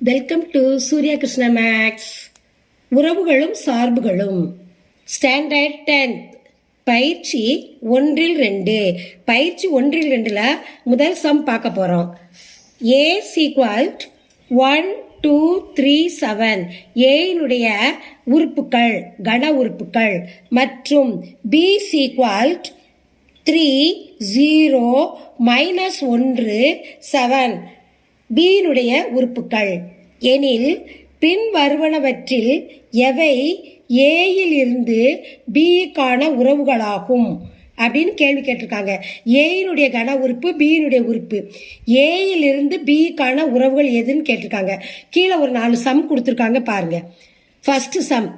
Welcome to Surya Krishna maths. உறவுகளும் சார்புகளும் standard 10th பயிற்சி 1-2. பயிற்சி 1-2ல் முதல் சம் பார்க்க போகிறோம். A = 1 2 3 7 ஏனுடைய உறுப்புகள் கன உறுப்புகள் மற்றும் B = 3 0 -1 7 B-னுடைய உறுப்புகள் எனில் பின் வருவனவற்றில் எவை ஏயிலிருந்து பிக்கான உறவுகளாகும் அப்படின்னு கேள்வி கேட்டிருக்காங்க. ஏயினுடைய கன உறுப்பு பியினுடைய உறுப்பு ஏயிலிருந்து பிக்கான உறவுகள் எதுன்னு கேட்டிருக்காங்க. கீழே ஒரு 4 சம் கொடுத்துருக்காங்க பாருங்க. First sum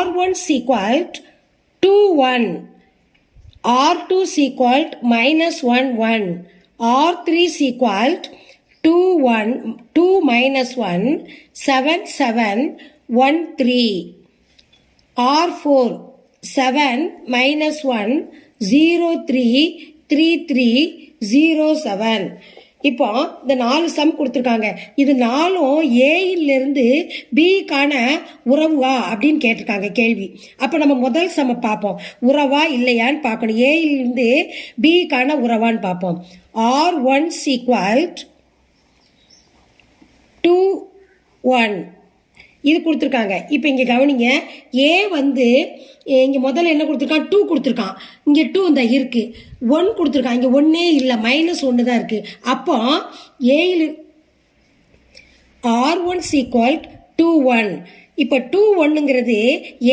R1 = 2 1, R2 = -1 1, R3 = 2 1 2 -1 7 7 1 3, R4 7 -1 0 3 3 3 0 7. இப்போ இந்த 4 சம் கொடுத்துருக்காங்க. இது 4ம் ஏயிலிருந்து பிக்கான உறவா அப்படின்னு கேட்டிருக்காங்க கேள்வி. அப்போ நம்ம முதல் சம பார்ப்போம். உறவா இல்லையான்னு பார்க்கணும். ஏயிலிருந்து பிக்கான உறவான்னு பார்ப்போம். R1 = 2 1 இது கொடுத்துருக்காங்க. இப்போ இங்கே கவனிங்க. ஏ வந்து இங்கே முதல்ல என்ன கொடுத்துருக்கான்? 2 கொடுத்துருக்கான். இங்கே 2 இந்த இருக்குது. 1 கொடுத்துருக்கான். இங்கே ஒன்றே இல்லை, -1 தான் இருக்குது. அப்போ ஏயில் R1 = 2 1. இப்போ 2 1ங்கிறது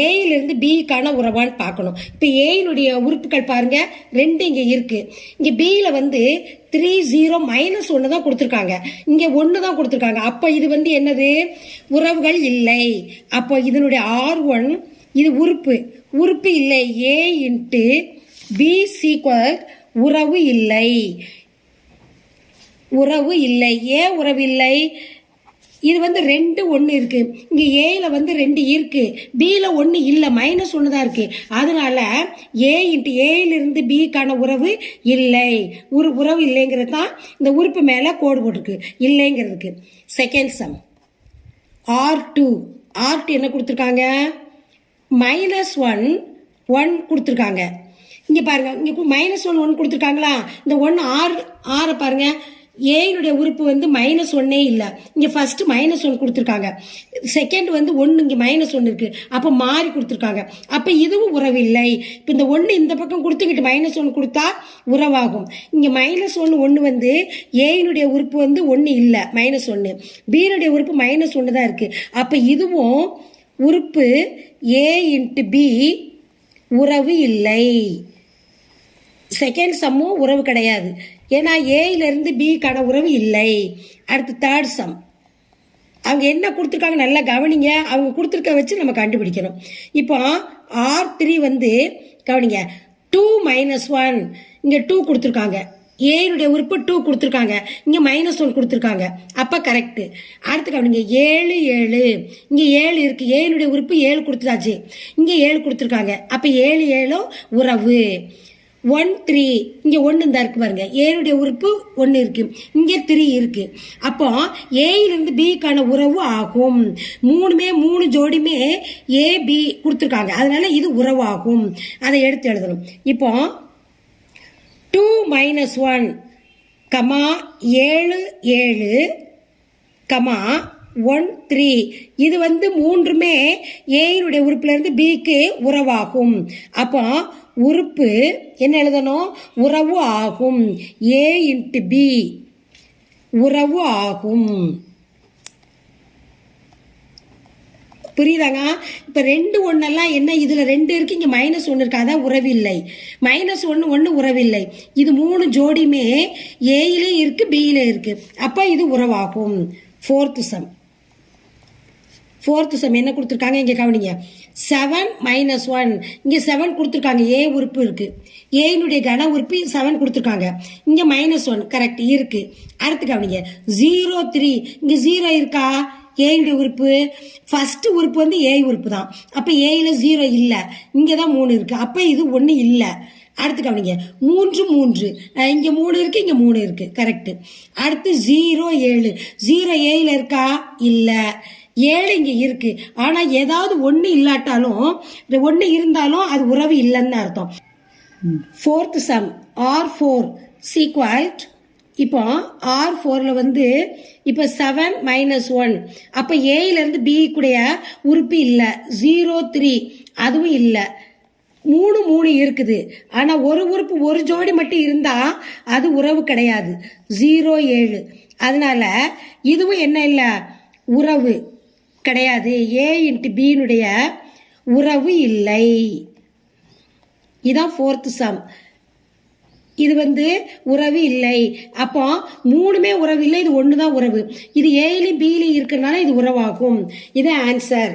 ஏயிலிருந்து பிக்கான உறவான்னு பார்க்கணும். இப்போ ஏயினுடைய உறுப்புகள் பாருங்க, 2 இங்கே இருக்கு. இங்கே பியில் வந்து 3 0 -1 தான் கொடுத்துருக்காங்க. இங்கே 1 தான் கொடுத்துருக்காங்க. அப்போ இது வந்து என்னது? உறவுகள் இல்லை. அப்போ இதனுடைய R1 இது உறுப்பு இல்லை. A × B = உறவு இல்லை. ஏன் உறவு இல்லை? இது வந்து 2 1 இருக்கு. இங்க ஏல வந்து 2 இருக்கு, பில 1 இல்ல, -1 தான் இருக்கு. அதனால A × ஏலிருந்து பிக்கான உறவு இல்லை. உறவு இல்லைங்கிறது தான் இந்த உறுப்பு மேல கோடு போட்டிருக்கு, இல்லைங்கிறதுக்கு. செகண்ட் சம் R2 என்ன கொடுத்துருக்காங்க? -1 1 கொடுத்துருக்காங்க. இங்க பாருங்க, இங்க -1 1 கொடுத்துருக்காங்களா? இந்த 1 ஆறு பாருங்க. ஏனுடைய உறுப்பு வந்து -1 இல்லை. இங்கே ஃபர்ஸ்ட் -1 கொடுத்துருக்காங்க. செகண்ட் வந்து 1 இங்கே -1 இருக்கு. அப்போ மாறி கொடுத்துருக்காங்க. அப்போ இதுவும் உறவு இல்லை. இப்போ இந்த 1 இந்த பக்கம் கொடுத்துக்கிட்டு -1 கொடுத்தா உறவாகும். இங்கே -1 1 வந்து ஏனுடைய உறுப்பு வந்து 1 இல்லை, -1. பியினுடைய உறுப்பு -1 தான் இருக்கு. அப்போ இதுவும் உறுப்பு A × B உறவு இல்லை. செகண்ட் சம்மும் உறவு கிடையாது. ஏன்னா ஏயிலிருந்து பிக்கான உறவு இல்லை. அடுத்து தேர்ட் சம். அவங்க என்ன கொடுத்துருக்காங்க நல்லா கவனிங்க. அவங்க கொடுத்துருக்க வச்சு நம்ம கண்டுபிடிக்கணும். இப்போ R3 வந்து கவனிங்க, 2 -1 இங்கே 2 கொடுத்துருக்காங்க. ஏனுடைய உறுப்பு 2 கொடுத்துருக்காங்க. இங்கே -1 கொடுத்துருக்காங்க. அப்போ கரெக்டு. அடுத்து கவனிங்க, 7 7 இங்கே 7 இருக்கு. ஏனுடைய உறுப்பு 7 கொடுத்துட்டாச்சு. இங்கே 7 கொடுத்துருக்காங்க. அப்போ 7 7 உறவு. 1 3 இங்கே 1 தான் இருக்கு பாருங்க. ஏனுடைய உறுப்பு 1 இருக்கு, இங்கே 3 இருக்கு. அப்போ ஏயிலிருந்து பிக்கான உறவு ஆகும். 3 ஜோடியுமே AB கொடுத்துருக்காங்க. அதனால இது உறவு ஆகும். அதை எடுத்து எழுதணும். இப்போ 2 -1 7 7 1 3 இது வந்து 3மே ஏயினுடைய உறுப்புல இருந்து பிக்கு உறவாகும். அப்போ உறுப்பு என்ன எழுதணும்? உறவு ஆகும். A × B உறவு ஆகும். புரியுதாங்க? இப்போ 2 1 என்ன? இதுல 2 இருக்கு, இங்க -1 இருக்கு. அதான் உறவில்லை. -1 1 உறவில்லை. இது 3 ஜோடியுமே ஏயிலே இருக்கு, பியிலே இருக்கு. அப்ப இது உறவாகும். ஃபோர்த் சம் என்ன கொடுத்துருக்காங்க? இங்கே கவனிங்க. 7 -1 இங்கே 7 கொடுத்துருக்காங்க. ஏ உறுப்பு இருக்கு. ஏனுடைய கன உறுப்பு 7 கொடுத்துருக்காங்க. இங்கே -1 கரெக்ட் இருக்கு. அடுத்து கவனிங்க, 0 3 இங்கே 0 இருக்கா? ஏனுடைய உறுப்பு ஃபர்ஸ்ட் உறுப்பு வந்து ஏ உறுப்பு தான். அப்போ ஏல 0 இல்லை, இங்கே தான் 3 இருக்கு. அப்போ இது 1 இல்லை. அடுத்து கவனிங்க 3 3 இங்க 3 இருக்கு, இங்க 3 இருக்கு, கரெக்ட். அடுத்து 0 7 0 7 இருக்கா? இல்ல. 7 இங்க இருக்கு. ஆனா ஏதாவது ஒண்ணு இல்லாட்டாலும் ஒண்ணு இருந்தாலும் அது உறவு இல்லைன்னு அர்த்தம். Fourth some R4 சீக்வல்ட். இப்போ R4ல வந்து இப்போ 7 - 1 அப்ப ஏல இருந்து பி கூடைய உறுப்பு இல்ல. 0 3 அதுவும் இல்ல. 3 3 இருக்குது. ஆனா ஒரு உறுப்பு ஒரு ஜோடி மட்டும் இருந்தா அது உறவு கிடையாது. 0 7 அதனால இதுவும் என்ன இல்ல, உறவு கிடையாது. A × B னுடைய உறவு இல்லை. இதான் ஃபோர்த் சம். இது வந்து உறவு இல்லை. அப்போ 3மே உறவு இல்லை, இது 1 தான் உறவு. இது ஏலையும் பிலையும் இருக்கிறதுனால இது உறவாகும். இது ஆன்சர்.